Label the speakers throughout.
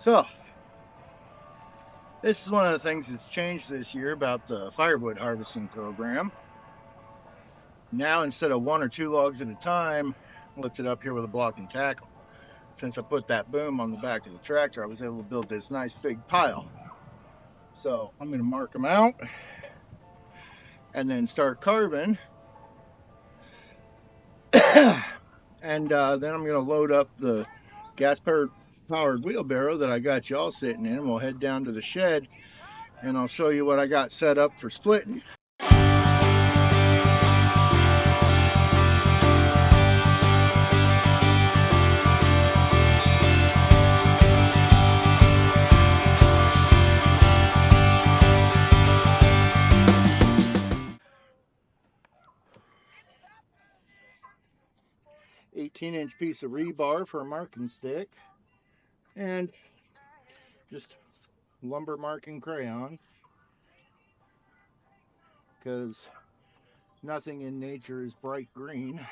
Speaker 1: So, this is one of the things that's changed this year about the firewood harvesting program. Now, instead of one or two logs at a time, I lift it up here with a block and tackle. Since I put that boom on the back of the tractor, I was able to build this nice big pile. So, I'm going to mark them out and then start carving. And then I'm going to load up the gas powered wheelbarrow that I got y'all sitting in. We'll head down to the shed and I'll show you what I got set up for splitting. 18-inch piece of rebar for a marking stick, and just lumber marking crayon, because nothing in nature is bright green.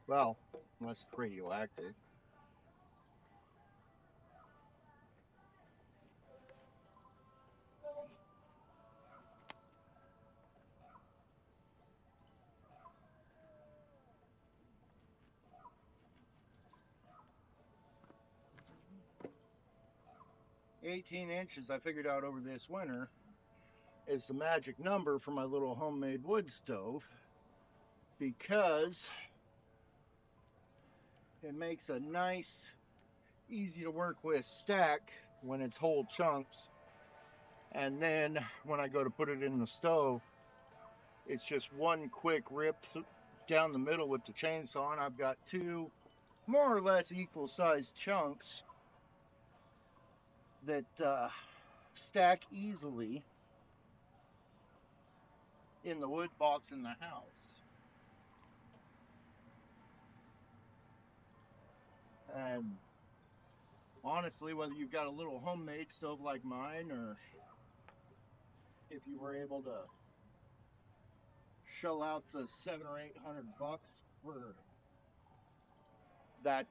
Speaker 1: Well, unless it's radioactive. $18 I figured out over this winter is the magic number for my little homemade wood stove, because it makes a nice, easy to work with stack when it's whole chunks, and then when I go to put it in the stove, it's just one quick rip down the middle with the chainsaw, and I've got two more or less equal sized chunks that stack easily in the wood box in the house. And honestly, whether you've got a little homemade stove like mine, or if you were able to shell out the $700 or $800 for that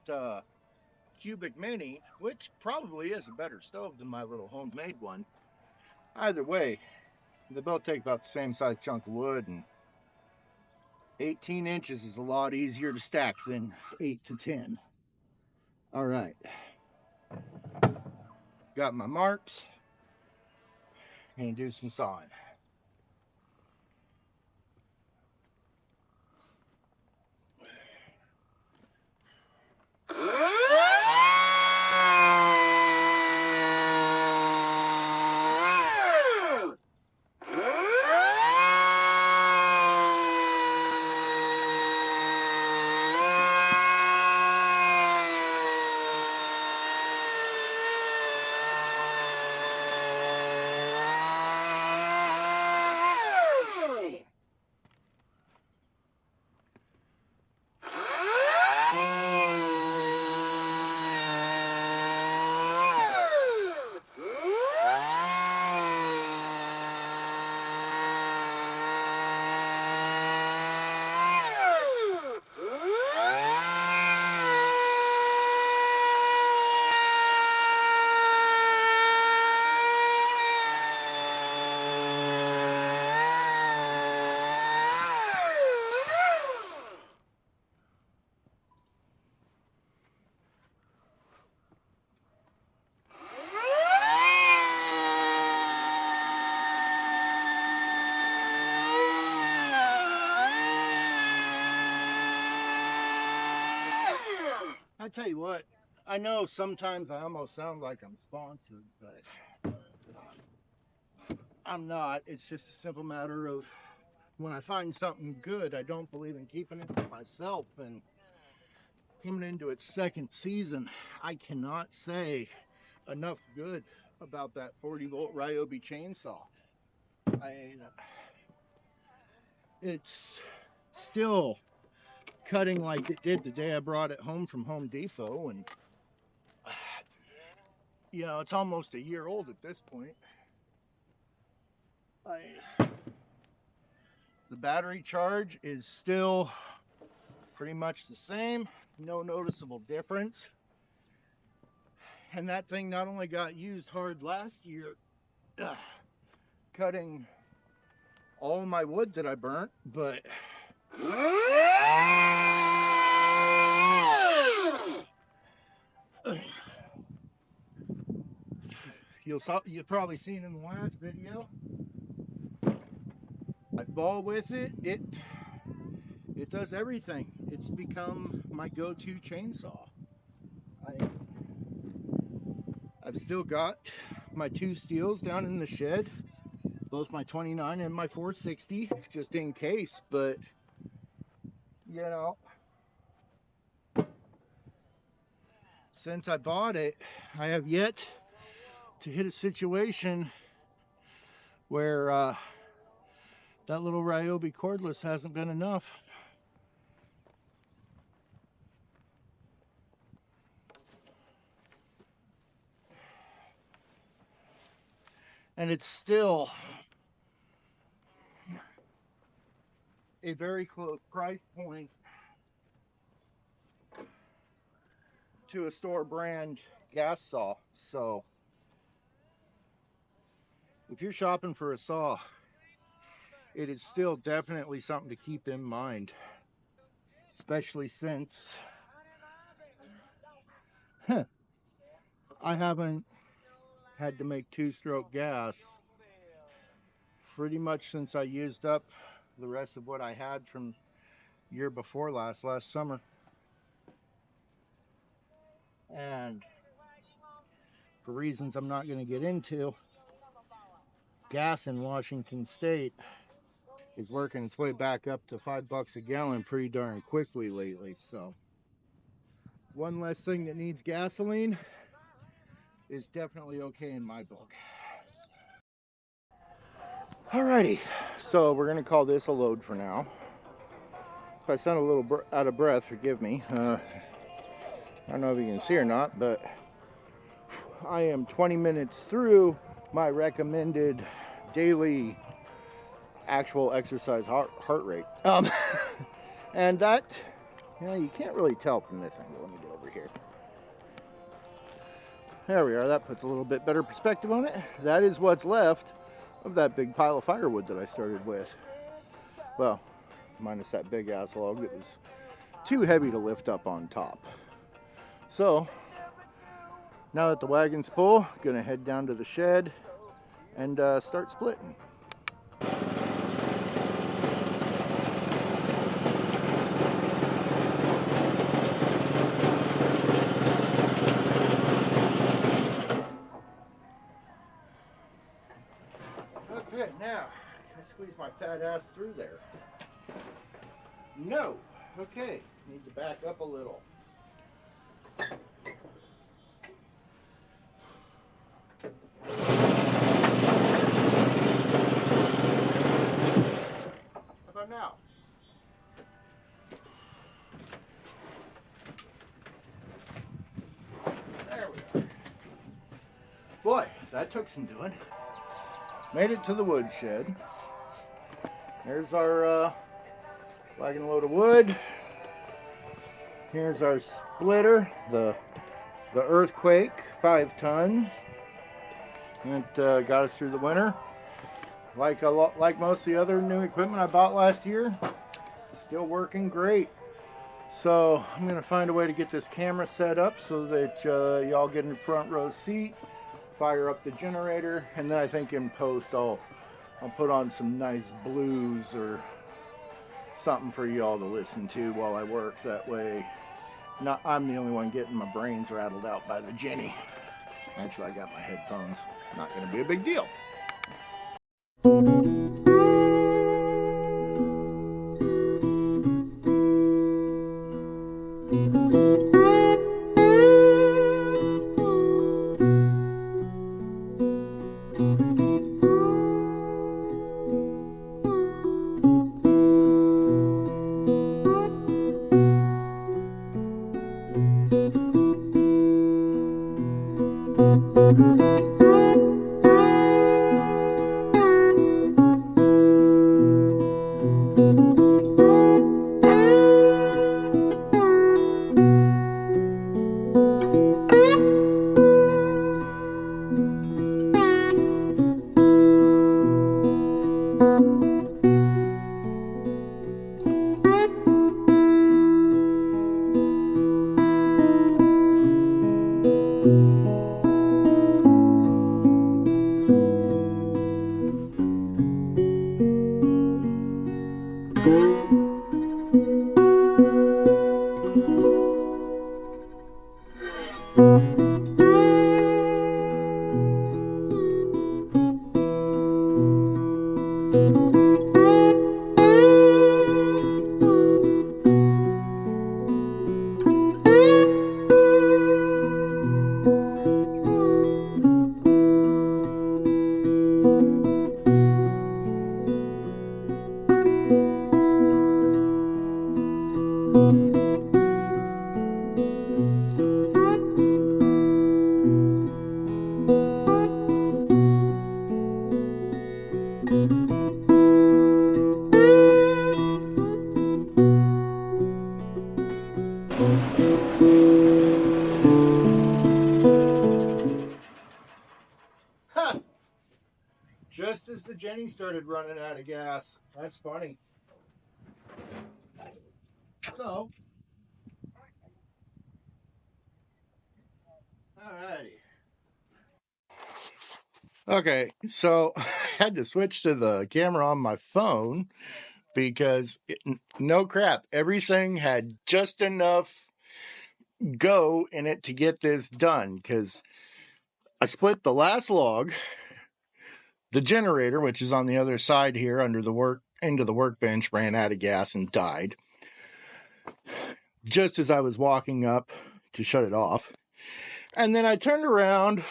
Speaker 1: cubic mini, which probably is a better stove than my little homemade one. Either way, they both take about the same size chunk of wood, and 18 inches is a lot easier to stack than 8 to 10. All right, got my marks. Gonna do some sawing. I tell you what, I know sometimes I almost sound like I'm sponsored, but I'm not. It's just a simple matter of when I find something good, I don't believe in keeping it for myself. And coming into its second season, I cannot say enough good about that 40-volt Ryobi chainsaw. It's still cutting like it did the day I brought it home from Home Depot, and you know, it's almost a year old at this point. The battery charge is still pretty much the same, no noticeable difference. And that thing not only got used hard last year, cutting all my wood that I burnt, but you've probably seen in the last video, I ball with it. It does everything. It's become my go-to chainsaw. I've still got my two steels down in the shed, both my 29 and my 460, just in case. But you know, since I bought it, I have yet to hit a situation where that little Ryobi cordless hasn't been enough. And it's still a very close price point to a store brand gas saw. So if you're shopping for a saw, it is still definitely something to keep in mind, especially since I haven't had to make two-stroke gas pretty much since I used up the rest of what I had from year before last summer. And for reasons I'm not going to get into, gas in Washington State is working its way back up to $5 a gallon pretty darn quickly lately. So one less thing that needs gasoline is definitely okay in my book. Alrighty, so we're going to call this a load for now. If I sound a little out of breath, forgive me. I don't know if you can see or not, but I am 20 minutes through my recommended daily actual exercise heart rate. And that, you can't really tell from this angle. Let me get over here. There we are. That puts a little bit better perspective on it. That is what's left of that big pile of firewood that I started with. Well, minus that big ass log that was too heavy to lift up on top. So now that the wagon's full, gonna head down to the shed and start splitting. Okay, now I squeeze my fat ass through there. No. Okay, need to back up a little. How about now? There we are. Boy, that took some doing. Made it to the woodshed. There's our wagon load of wood. Here's our splitter, the Earthquake 5-ton. It got us through the winter. Like most of the other new equipment I bought last year, still working great. So I'm gonna find a way to get this camera set up so that y'all get in the front row seat, fire up the generator, and then I think in post I'll put on some nice blues or something for y'all to listen to while I work. That way, not I'm the only one getting my brains rattled out by the Jenny. Actually, I got my headphones. Not gonna be a big deal. Huh. Just as the Jenny started running out of gas. That's funny. So, alrighty. Okay, so I had to switch to the camera on my phone because no crap, everything had just enough go in it to get this done. Because I split the last log, the generator, which is on the other side here under the into the workbench, ran out of gas and died just as I was walking up to shut it off. And then I turned around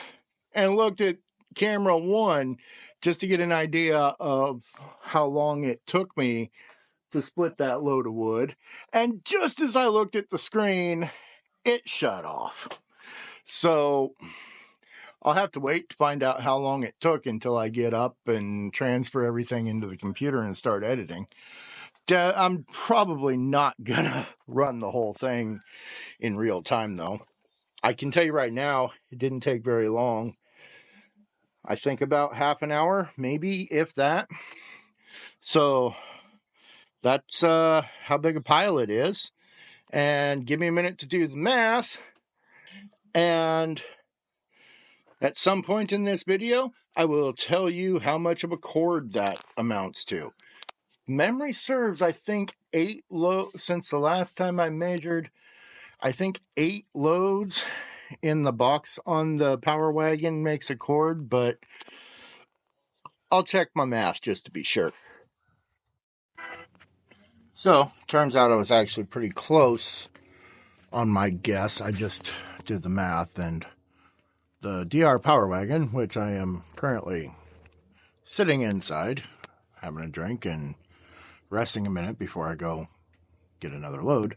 Speaker 1: and looked at camera one just to get an idea of how long it took me to split that load of wood. And just as I looked at the screen, it shut off. So I'll have to wait to find out how long it took until I get up and transfer everything into the computer and start editing. I'm probably not gonna run the whole thing in real time though. I can tell you right now, it didn't take very long. I think about half an hour, maybe, if that. So that's how big a pile it is. And give me a minute to do the math. And at some point in this video, I will tell you how much of a cord that amounts to. Memory serves, I think, 8 loads. Since the last time I measured, I think 8 loads in the box on the Power Wagon makes a cord, but I'll check my math just to be sure. So, turns out I was actually pretty close on my guess. I just did the math, and the DR Power Wagon, which I am currently sitting inside, having a drink and resting a minute before I go get another load,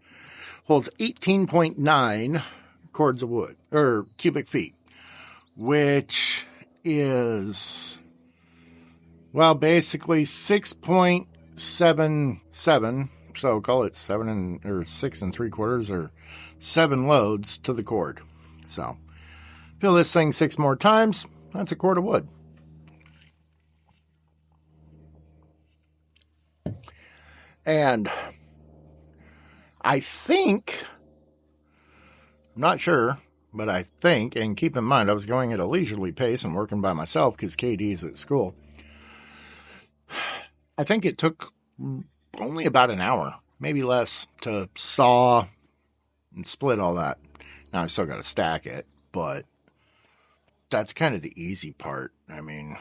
Speaker 1: holds 18.9 cords of wood, or cubic feet, which is, well, basically 6.77, so call it 6 3/4 or 7 loads to the cord. So fill this thing 6 more times, that's a cord of wood. And I think, I'm not sure, but I think, and keep in mind, I was going at a leisurely pace and working by myself because KD's at school. I think it took only about an hour, maybe less, to saw and split all that. Now I still got to stack it, but that's kind of the easy part. I mean,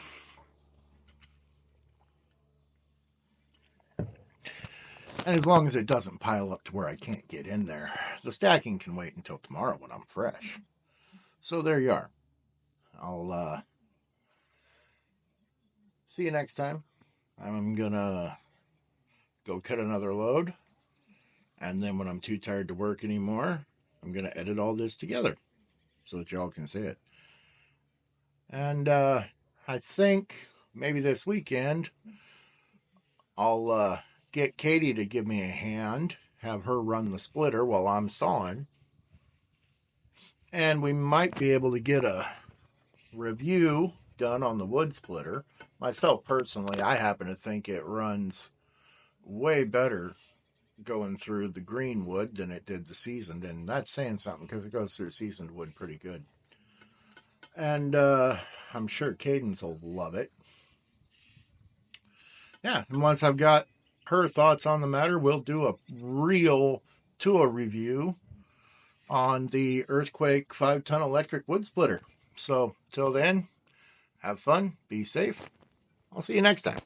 Speaker 1: and as long as it doesn't pile up to where I can't get in there, the stacking can wait until tomorrow when I'm fresh. So there you are. I'll see you next time. I'm gonna go cut another load, and then when I'm too tired to work anymore, I'm gonna edit all this together so that y'all can see it. And I think maybe this weekend I'll get Katie to give me a hand, have her run the splitter while I'm sawing, and we might be able to get a review done on the wood splitter. Myself personally, I happen to think it runs way better going through the green wood than it did the seasoned, and that's saying something because it goes through seasoned wood pretty good. And I'm sure Cadence will love it. Yeah, and once I've got her thoughts on the matter, we'll do a real tour review on the Earthquake 5-ton electric wood splitter. So till then, have fun, be safe. I'll see you next time.